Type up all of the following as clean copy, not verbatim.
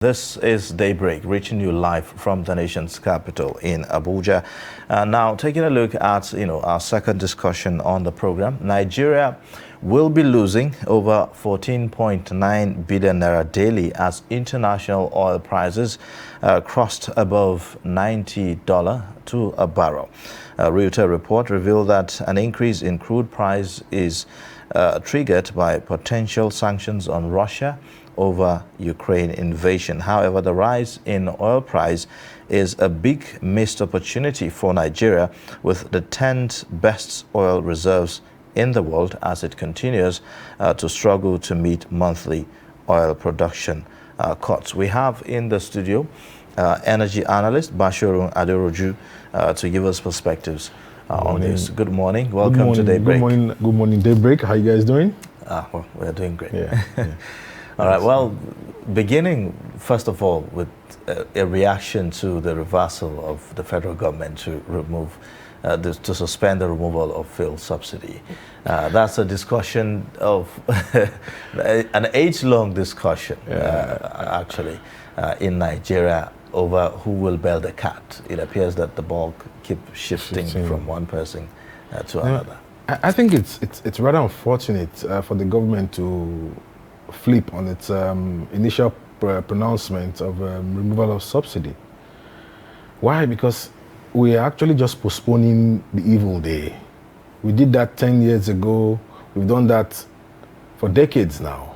This is Daybreak, reaching you live from the nation's capital in Abuja. Now, taking a look at our second discussion on the program, Nigeria will be losing over 14.9 billion naira daily as international oil prices crossed above $90 to a barrel. A Reuters report revealed that an increase in crude price is triggered by potential sanctions on Russia over Ukraine invasion. However, the rise in oil price is a big missed opportunity for Nigeria, with the 10th best oil reserves in the world, as it continues to struggle to meet monthly oil production cuts. We have in the studio energy analyst Bashirun Aderoju to give us perspectives on this. Good morning. Welcome to Daybreak. Good morning, Daybreak. How you guys doing? Well, we're doing great. Yeah. All right, well, beginning, first of all, with a reaction to the reversal of the federal government to remove, to suspend the removal of fuel subsidy. That's a discussion of, an age-long discussion, actually, in Nigeria over who will bail the cat. It appears that the ball keeps shifting from one person to another. I think it's rather unfortunate for the government to flip on its initial pronouncement of removal of subsidy. Why? Because we are actually just postponing the evil day. We did that 10 years ago. We've done that for decades now.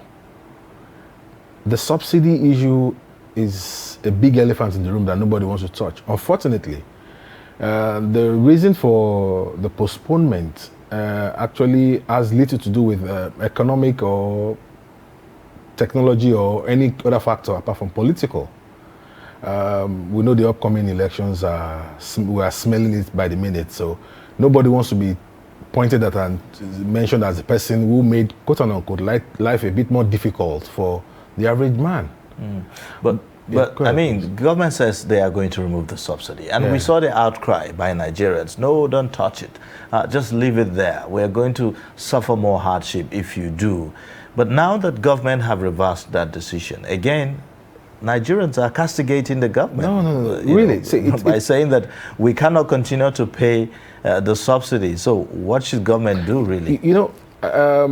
The subsidy issue is a big elephant in the room that nobody wants to touch. Unfortunately, the reason for the postponement actually has little to do with economic or technology or any other factor apart from political. We know the upcoming elections we are smelling it by the minute, so nobody wants to be pointed at and mentioned as the person who made, quote unquote, life a bit more difficult for the average man. But I mean, the government says they are going to remove the subsidy, and we saw the outcry by Nigerians. No, don't touch it. Just leave it there. We're going to suffer more hardship if you do. But now that government have reversed that decision, again, Nigerians are castigating the government. No, really? By saying that we cannot continue to pay the subsidy. So what should government do, really? A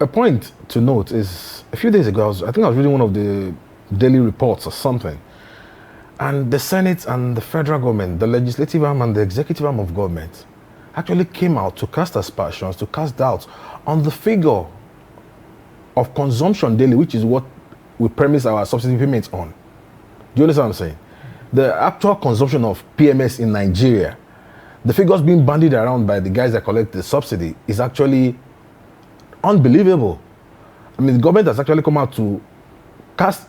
point to note is, a few days ago, I think I was reading one of the daily reports or something, and the Senate and the federal government, the legislative arm and the executive arm of government, actually came out to cast aspersions, to cast doubts on the figure of consumption daily, which is what we premise our subsidy payments on. Do you understand what I'm saying? The actual consumption of PMS in Nigeria, the figures being bandied around by the guys that collect the subsidy, is actually unbelievable. I mean, the government has actually come out to cast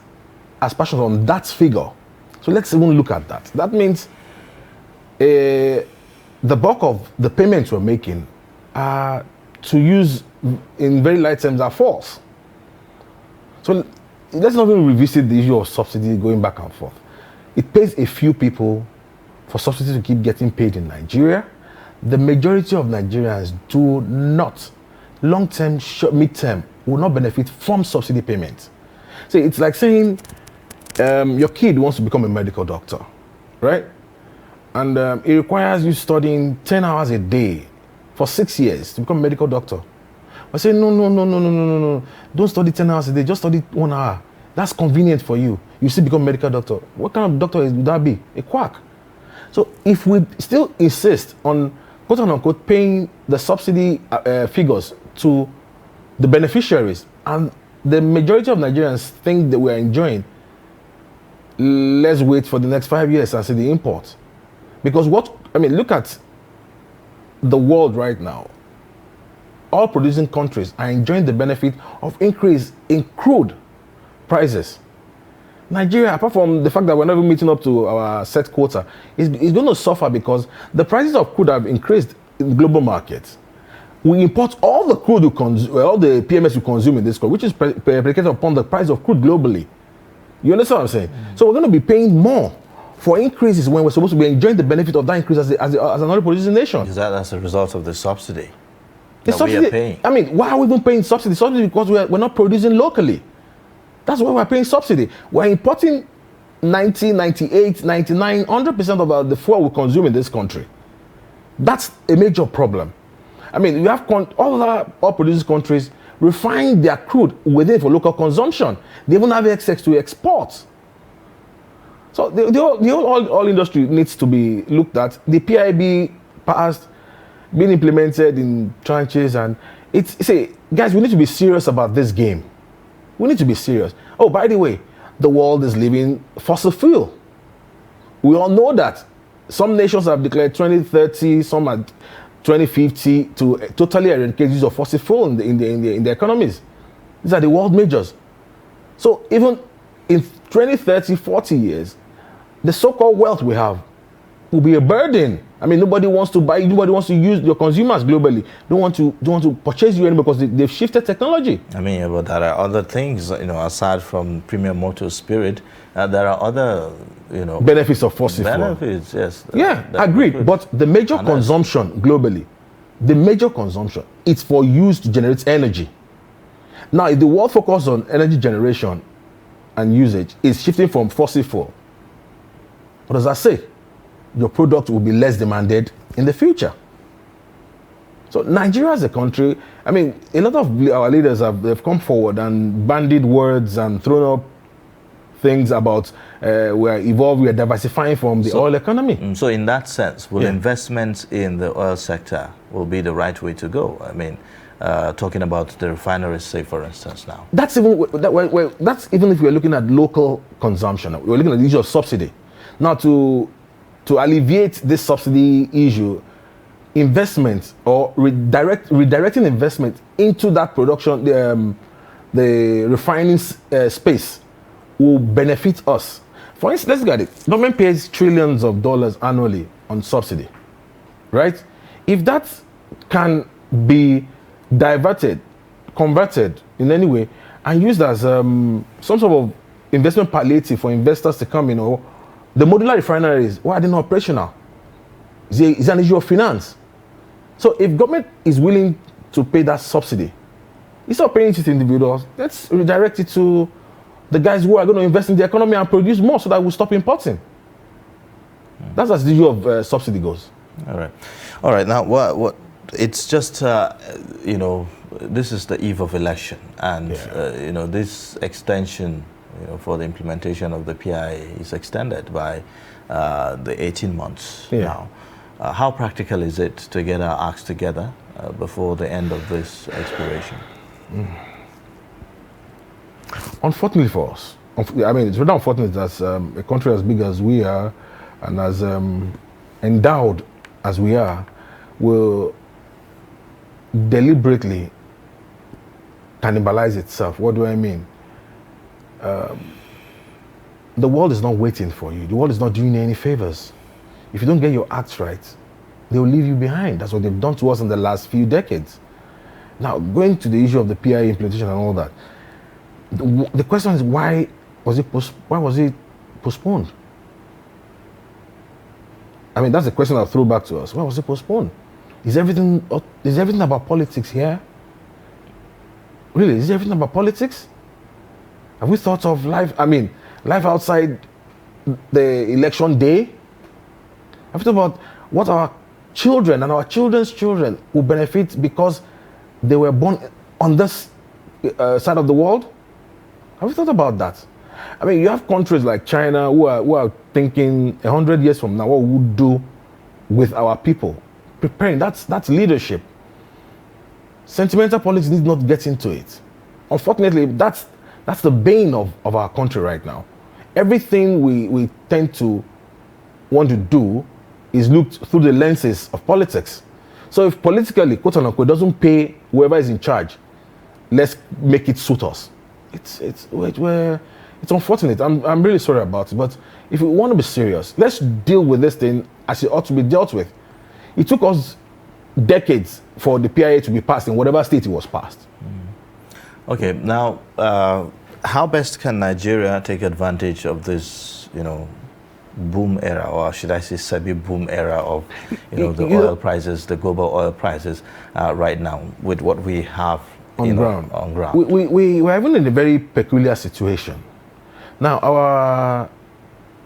aspersions on that figure. So let's even look at that. That means the bulk of the payments we're making are, to use in very light terms, are false. So let's not even revisit the issue of subsidy going back and forth. It pays a few people for subsidy to keep getting paid in Nigeria. The majority of Nigerians do not, long-term, mid-term, will not benefit from subsidy payments. So it's like saying your kid wants to become a medical doctor, right? And it requires you studying 10 hours a day for 6 years to become a medical doctor. I say, no. Don't study 10 hours a day, just study 1 hour. That's convenient for you. You still become a medical doctor. What kind of doctor would that be? A quack. So if we still insist on, quote unquote, paying the subsidy figures to the beneficiaries, and the majority of Nigerians think that we are enjoying, let's wait for the next 5 years and see the import. Because look at the world right now. All producing countries are enjoying the benefit of increase in crude prices. Nigeria, apart from the fact that we're not even meeting up to our set quota, is going to suffer because the prices of crude have increased in the global market. We import all the crude all the PMS we consume in this country, which is predicated upon the price of crude globally. You understand what I'm saying? So we're going to be paying more for increases when we're supposed to be enjoying the benefit of that increase as an oil producing nation. Is that as a result of the subsidy? The subsidy, we are paying? I mean, why are we even paying subsidy? Subsidy because we're not producing locally. That's why we're paying subsidy. We're importing 90, 98, 99, 100% of the fuel we consume in this country. That's a major problem. I mean, you have all other oil-producing countries refine their crude within for local consumption. They even have access to export. So the whole oil industry needs to be looked at. The PIB passed, being implemented in tranches, and guys, we need to be serious about this game. We need to be serious. Oh, by the way, the world is living fossil fuel. We all know that. Some nations have declared 2030, some at 2050 to totally eradicate use of fossil fuel in the economies. These are the world majors. So even in 20, 30, 40 years, the so-called wealth we have will be a burden. I mean, nobody wants to buy, nobody wants to use your consumers globally. Don't want to purchase you anymore because they've shifted technology. I mean, but there are other things, aside from premium motor spirit, there are other, benefits of fossil fuel. Benefits, yes. Yeah, agreed. But the major consumption globally, it's for use to generate energy. Now, if the world focus on energy generation and usage is shifting from fossil fuel, what does that say? Your product will be less demanded in the future. So Nigeria as a country, I mean, a lot of our leaders have come forward and bandied words and thrown up things about we're diversifying from the oil economy. So in that sense, will investments in the oil sector will be the right way to go? I mean, talking about the refineries, say, for instance, now. That's even if we're looking at local consumption. We're looking at the issue of subsidy. Now, to alleviate this subsidy issue, investment or redirecting investment into that production, the refining space will benefit us. For instance, let's look at it. Government pays trillions of dollars annually on subsidy, right? If that can be converted in any way, and used as some sort of investment palliative for investors to come in, or the modular refineries, why are they not operational? It's an issue of finance. So if government is willing to pay that subsidy, instead of paying it to individuals, let's redirect it to the guys who are going to invest in the economy and produce more so that we'll stop importing. That's as the issue of subsidy goes. All right. Now, what? It's just, this is the eve of election, and this extension, for the implementation of the PI is extended by the 18 months now. How practical is it to get our acts together before the end of this expiration? Unfortunately for us, I mean, it's really unfortunate that a country as big as we are and as endowed as we are will deliberately cannibalize itself. What do I mean? The world is not waiting for you. The world is not doing you any favors. If you don't get your acts right, they'll leave you behind. That's what they've done to us in the last few decades. Now, going to the issue of the PI implementation and all that, the question is, why was it postponed? I mean, that's the question I'll throw back to us. Why was it postponed? Is everything about politics here? Really, is everything about politics? Have we thought of life outside the election day? Have we thought about what our children and our children's children will benefit because they were born on this side of the world? Have we thought about that? I mean, you have countries like China who are thinking 100 years from now what we would do with our people. Preparing, that's leadership. Sentimental politics need not get into it. Unfortunately, that's the bane of our country right now. Everything we tend to want to do is looked through the lenses of politics. So if politically, quote unquote, doesn't pay whoever is in charge, let's make it suit us. It's unfortunate. I'm really sorry about it. But if we want to be serious, let's deal with this thing as it ought to be dealt with. It took us decades for the PIA to be passed in whatever state it was passed. Okay, now, how best can Nigeria take advantage of this, boom era, or should I say semi-boom era of, the oil prices, the global oil prices right now, with what we have on ground. On ground. We're even in a very peculiar situation. Now, our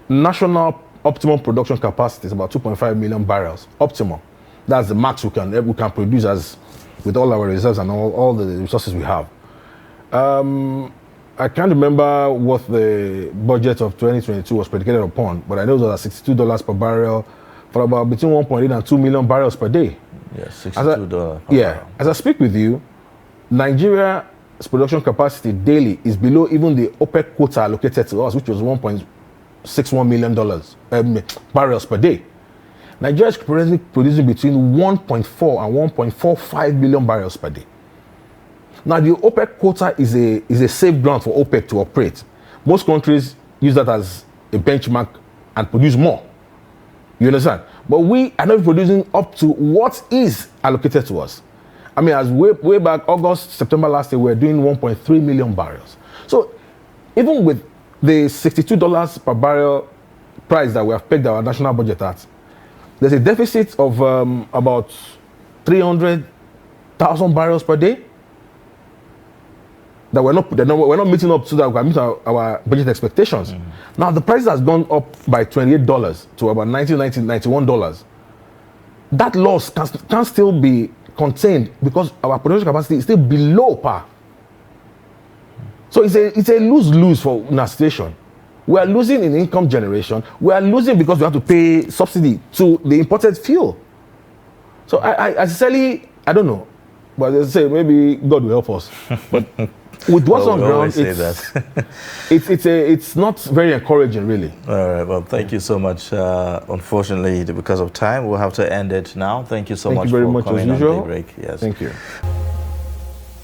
national optimum production capacity is about 2.5 million barrels. Optimum. That's the max we can produce as with all our reserves and all the resources we have. I can't remember what the budget of 2022 was predicated upon, but I know it was at $62 per barrel for about between 1.8 and 2 million barrels per day. Yes, $62 per barrel. As I speak with you, Nigeria's production capacity daily is below even the OPEC quota allocated to us, which was $1.61 million barrels per day. Nigeria is producing between 1.4 and 1.45 million barrels per day. Now, the OPEC quota is a safe ground for OPEC to operate. Most countries use that as a benchmark and produce more. You understand? But we are not producing up to what is allocated to us. I mean, as way back August, September last year, we were doing 1.3 million barrels. So even with the $62 per barrel price that we have pegged our national budget at, there's a deficit of about 300,000 barrels per day that we're not meeting up so that we can meet our budget expectations. Mm-hmm. Now the price has gone up by $28 to about $91. That loss can still be contained because our production capacity is still below par. So it's a lose-lose for our station. We are losing in income generation. We are losing because we have to pay subsidy to the imported fuel. So I sincerely, I don't know, but as I say, maybe God will help us. But with what's on ground, it's not very encouraging, really. All right. Well, thank you so much. Unfortunately, because of time, we'll have to end it now. Thank you so much for coming on Daybreak. Yes. Thank you.